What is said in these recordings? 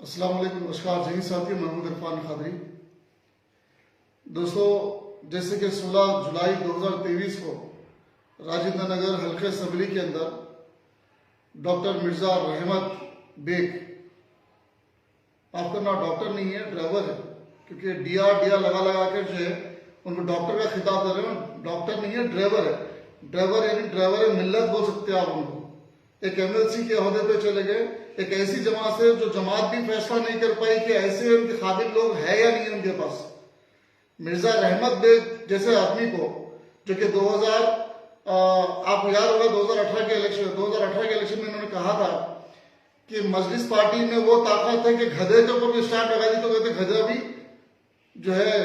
अस्सलाम वालेकुम, नमस्कार, जय हिंद साथियों। मोहम्मद इरफान खादरी। दोस्तों, जैसे कि 16 जुलाई 2023 को राजेंद्र नगर हल्के असम्बली के अंदर डॉक्टर मिर्जा रहमत बेग, आपका नाम डॉक्टर नहीं है, ड्राइवर है, क्योंकि डिया लगा लगा कर जो है उनको डॉक्टर का खिताब दे रहे हो। डॉक्टर नहीं है, ड्राइवर है। ड्राइवर यानी ड्राइवर मिल्लत बोल सकते हैं आप उनको। एक एमएलसी के अहदे पे चले गए, एक ऐसी जमात से जो जमात भी फैसला नहीं कर पाई कि ऐसे उनके काबिल लोग है या नहीं उनके पास। मिर्जा रहमत बेग जैसे आदमी को, जो कि 2000 आपको याद होगा 2018 के इलेक्शन में उन्होंने कहा था कि मजलिस पार्टी में वो ताकत है कि गधे के ऊपर भी स्टैंड लगा दी तो कहते गधा भी जो है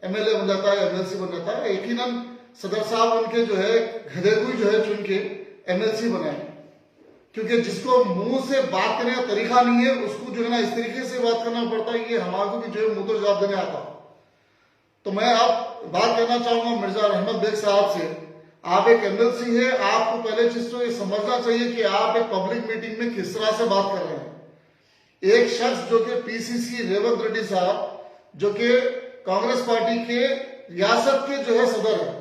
एमएलए बन जाता है, एमएलसी बन जाता है। यकीनन सदर साहब उनके जो है गधे को जो है चुन के एमएलसी बनाए, क्योंकि जिसको मुंह से बात करने का तरीका नहीं है उसको जो है ना इस तरीके से बात करना पड़ता है। ये हमारे भी जो है मुंह तो जवाब देने आता। तो मैं आप बात करना चाहूंगा मिर्जा रहमत बेग साहब से। आप एक एमएलसी है, आपको पहले चीज तो ये समझना चाहिए कि आप एक पब्लिक मीटिंग में किस तरह से बात कर रहे हैं। एक शख्स जो कि पीसीसी रेवंत रेड्डी साहब, जो कि कांग्रेस पार्टी के रियासत के जो है सदर है,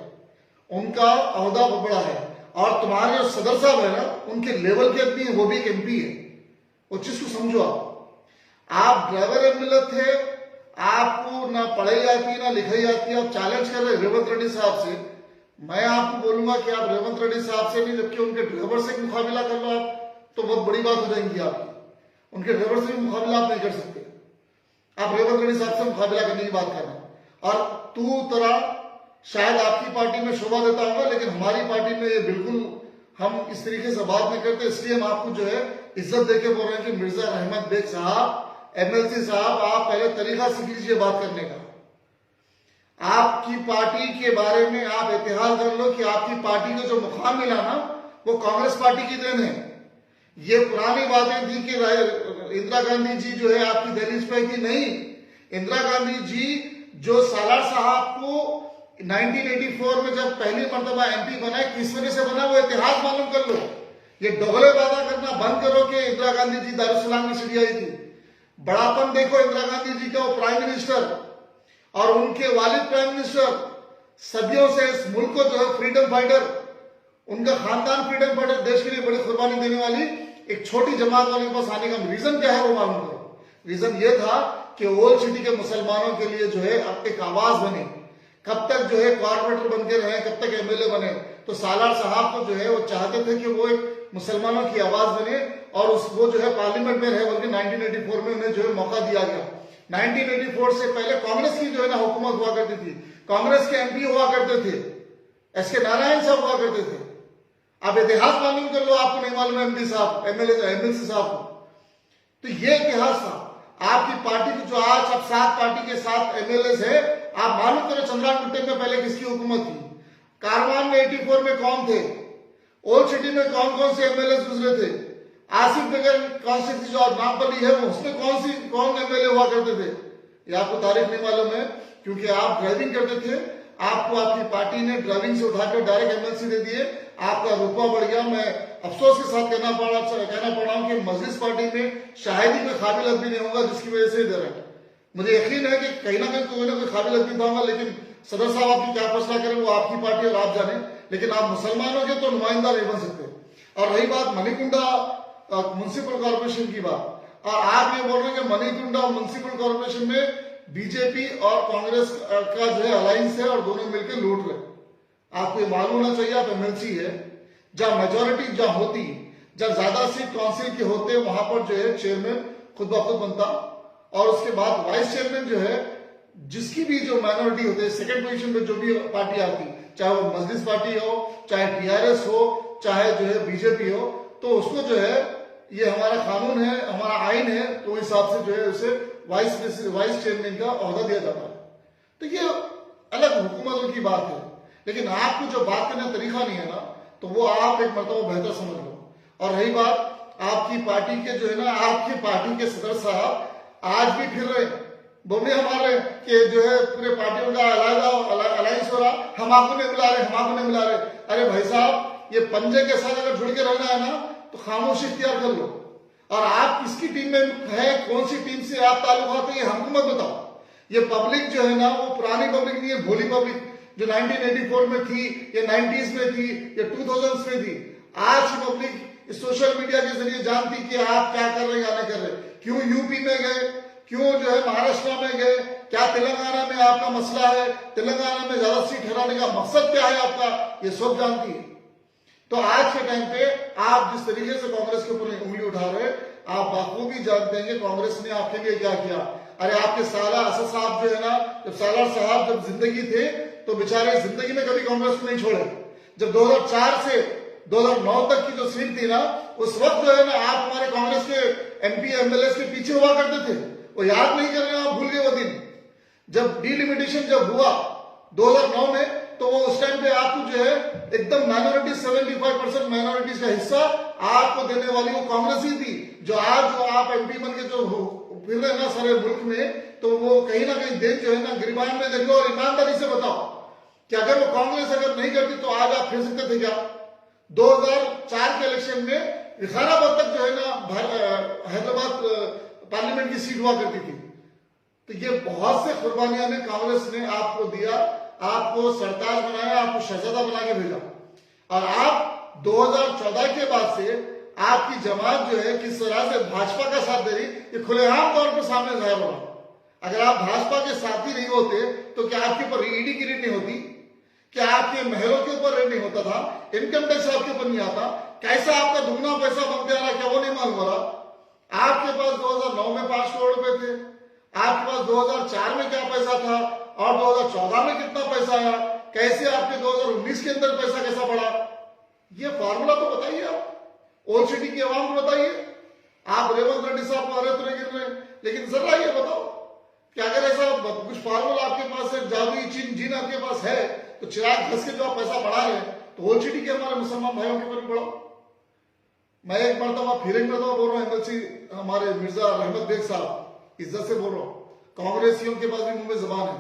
उनका अहदा बड़ा है, और तुम्हारे जो सदर साहब है ना उनके लेवल के आदमी है, वो भी एक एमपी है। वो चीज को समझो। आप ड्राइवर एमएलए थे, आपको ना पढ़ाई आती ना लिखाई आती, आप चैलेंज कर रहे रेवंत रेड्डी साहब से। मैं आपको बोलूंगा कि आप रेवंत रेड्डी साहब से नहीं, जबकि उनके ड्राइवर से मुकाबला कर लो आप, तो बहुत बड़ी बात हो जाएगी आपकी। उनके ड्राइवर से भी मुकाबला आप नहीं कर सकते। आप रेवंत रेड्डी साहब से मुकाबला करने की बात करना। और तू तरह शायद आपकी पार्टी में शोभा देता होगा, लेकिन हमारी पार्टी में ये बिल्कुल हम इस तरीके से बात नहीं करते। इसलिए हम आपको जो है इज्जत देके बोल रहे हैं कि मिर्जा रहमत बेग साहब, एमएलसी साहब, आप पहले तरीका सीख लीजिए बात करने का। आपकी पार्टी के बारे में आप इतिहास कर लो कि आपकी पार्टी को जो मुकाम मिला ना वो कांग्रेस पार्टी की देन है। ये पुरानी बातें थी कि इंदिरा गांधी जी जो है आपकी दहलीज पे थी, नहीं। इंदिरा गांधी जी जो सालार साहब को 1984 में जब पहली मर्तबा एमपी बनाए, किस वजह से बना वो इतिहास मालूम कर लो। ये डोगले वादा करना बंद करो कि इंदिरा गांधी जी दारुसलाम की सीढ़ी आई थी। बड़ापन देखो इंदिरा गांधी जी का, वो प्राइम मिनिस्टर और उनके वालिद प्राइम मिनिस्टर, सदियों से इस मुल्क को जो है फ्रीडम फाइटर, उनका खानदान फ्रीडम फाइटर, देश के लिए बड़ी कुर्बानी देने वाली एक छोटी जमात वाले के पास आने का रीजन क्या है वो मालूम करो। रीजन ये था कि ओल्ड सिटी के मुसलमानों के लिए जो है एक आवाज बने। कब तक जो है कॉर्पोरेटर बन के रहे, कब तक एमएलए बने। तो सालार साहब को जो है वो चाहते थे कि वो एक मुसलमानों की आवाज बने और वो जो है पार्लियामेंट में रहे, बल्कि 1984 में उन्हें जो है मौका दिया गया। 1984 से पहले कांग्रेस की जो है ना हुकूमत हुआ करती थी, कांग्रेस के एमपी हुआ करते थे, एसके नारायण साहब हुआ करते थे। आप इतिहास मालूम कर लो, आपको नहीं मालूम एमपी साहब, एमएलसी साहब को। तो ये इतिहास था आपकी पार्टी की। जो आज अब 7 पार्टी के 7 एमएलए है, आप मालूम करो चंद्रा कुट्टे में पहले किसकी हुकूमत थी, कारवान में 84 में कौन थे, ओल्ड सिटी में कौन कौन से एमएलए गुजरे थे, आसिफ नगर कॉन्स्टिट्यूंसी जो आज नामपल्ली है उसमें कौन एमएलए हुआ करते थे। ये आपको तारीख नहीं मालूम है, क्योंकि आप ड्राइविंग करते थे, आपको आपकी पार्टी ने ड्राइविंग से उठाकर डायरेक्ट एमएलसी दे दिए, आपका रुतबा बढ़ गया। मैं अफसोस के साथ कहना पड़ रहा हूं कि मजलिस पार्टी में शायद ही कोई काबिल आदमी नहीं होगा जिसकी वजह से इधर है। मुझे यकीन है कि कहीं ना कोई काबिल आदमी था होगा, लेकिन सदर साहब आपकी क्या फैसला करें वो आपकी पार्टी और आप जाने, लेकिन आप मुसलमानों के तो नुमाइंदा नहीं बन सकते। और रही बात मणिकुंडा म्युनिसिपल कॉर्पोरेशन की बात, और आप ये बोल रहे हैं कि मणिकुंडा म्युनिसिपल कॉर्पोरेशन में बीजेपी और कांग्रेस का जो है अलायंस है और दोनों मिलकर लूट रहे। आपको ये मालूम होना चाहिए, आप एमएलसी है, जहां मेजोरिटी जहां होती, जहां ज्यादा सीट काउंसिल के होते, वहां पर जो है चेयरमैन खुद ब खुद बनता, और उसके बाद वाइस चेयरमैन जो है जिसकी भी जो माइनॉरिटी होती है, सेकंड पोजीशन पे जो भी पार्टी आती, चाहे वो मजलिस पार्टी हो, चाहे टीआरएस हो, चाहे जो है बीजेपी हो, तो उसको जो है ये हमारा कानून है, हमारा आइन है, तो इस हिसाब से जो है उसे वाइस चेयरमैन का ओहदा दिया जाता है। तो ये अलग हुकूमतों की बात है, लेकिन आपको जो बात करने का तरीका नहीं है ना, तो वो आप एक मरतबा बेहतर समझ लो। और रही बात आपकी पार्टी के जो है ना, आपकी पार्टी के सदर साहब आज भी फिर रहे बोले हमारे कि जो है पूरे पार्टियों का अलायंस हो रहा, हम आपको नहीं बुला रहे, हम आपको नहीं बुला रहे। अरे भाई साहब, ये पंजे के साथ अगर जुड़ के रहना है ना तो खामोशी इख्तियार कर लो। और आप किसकी टीम में है, कौन सी टीम से आप ताल्लुकात है, ये हमको मत बताओ। ये पब्लिक जो है ना, वो पुरानी पब्लिक नहीं है, भोली पब्लिक जो 1984 में थी, या 90s में थी, या 2000s में थी। आज की पब्लिक सोशल मीडिया के जरिए जानती कि आप क्या कर रहे हैं, क्या नहीं कर रहे। क्यों यूपी में गए, क्यों जो है महाराष्ट्र में गए, क्या तेलंगाना में आपका मसला है, तेलंगाना में ज्यादा सीट हराने का मकसद क्या है आपका, ये सब जानती है। तो आज के टाइम पे आप जिस तरीके से कांग्रेस के ऊपर उंगली उठा रहे, आप बखूबी जानते हैं कि कांग्रेस ने आपके लिए क्या किया। अरे आपके साला असद साहब जो है ना, जब सालार साहब जब जिंदगी थे तो बेचारे जिंदगी में कभी कांग्रेस को नहीं छोड़े। जब 2004 से 2009 तक की जो सीट थी ना, उस वक्त जो है ना आप हमारे कांग्रेस के एमपी एमएलए के पीछे हुआ करते थे। वो याद नहीं कर रहे हैं आप, भूल गए वो दिन जब डिलिमिटेशन जब हुआ 2009 में, तो वो उस टाइम पे आपको जो है एकदम माइनॉरिटी 75% माइनॉरिटीज का हिस्सा आपको देने वाली वो कांग्रेस ही थी। जो आज जो आप एमपी बन के जो फिर रहे ना सारे मुल्क में, तो वो कहीं ना कहीं देश जो है ना गिरबान में देखो। और ईमानदारी से बताओ कि अगर वो कांग्रेस अगर नहीं करती तो आज आप फिर सकते थे क्या? 2004 के इलेक्शन में विखाराबाद तक जो है ना हैदराबाद पार्लियामेंट की सीट हुआ करती थी। तो ये बहुत से कुर्बानियां ने कांग्रेस ने आपको दिया, आपको सरताज बनाया, आपको शहजादा बना के भेजा। और आप 2014 के बाद से आपकी जमात जो है किस तरह से भाजपा का साथ दे रही, ये खुलेआम तौर पर सामने जाहिर हो रहा। अगर आप भाजपा के साथी नहीं होते तो क्या आपके ऊपर ईडी की रेड नहीं होती? क्या आपके महलों के ऊपर रेड नहीं होता था? इनकम टैक्स आपके ऊपर नहीं आता? कैसा आपका दुगना पैसा बनते आ रहा, क्या वो नहीं मालूम हो रहा? आपके पास 2009 में 5 करोड़ रुपए थे, आपके पास 2004 में क्या पैसा था, और 2014 में कितना पैसा आया, कैसे आपके 2019 के अंदर पैसा कैसा बढ़ा? ये फॉर्मूला तो बताइए आप, ओल्ड सिटी की आवाम को बताइए। आप रेवंत रेड्डी साहब को अरे तुरे गिर रहे हैं, लेकिन जरा ये बताओ कि अगर ऐसा कुछ फार्मूला आपके पास है, जादुई जीन आपके पास है, तो चिराग घस के जो आप पैसा बढ़ा रहे हैं, तो ओल्ड सिटी के हमारे मुसलमान भाइयों के ऊपर बढ़ाओ। मैं एक मरतबा फिर एक मरतबा बोल रहा हूँ, एमएलसी हमारे मिर्जा रहमत बेग साहब, इज्जत से बोल रहा हूँ, कांग्रेसियों के पास भी मुंह में जबान है,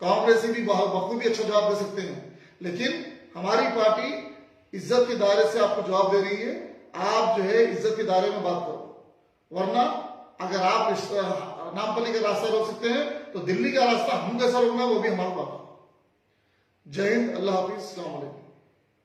कांग्रेसी भी बखूबी अच्छा जवाब दे सकते हैं, लेकिन हमारी पार्टी इज्जत के दायरे से आपको जवाब दे रही है। आप जो है इज्जत के दायरे में बात करो, वरना अगर आप इस नामपल्ली का रास्ता रोक सकते हैं तो दिल्ली का रास्ता हम कैसा रोकना है वो भी हमारा बात। जय हिंद, अल्लाह हाफिज, अस्सलाम वालेकुम।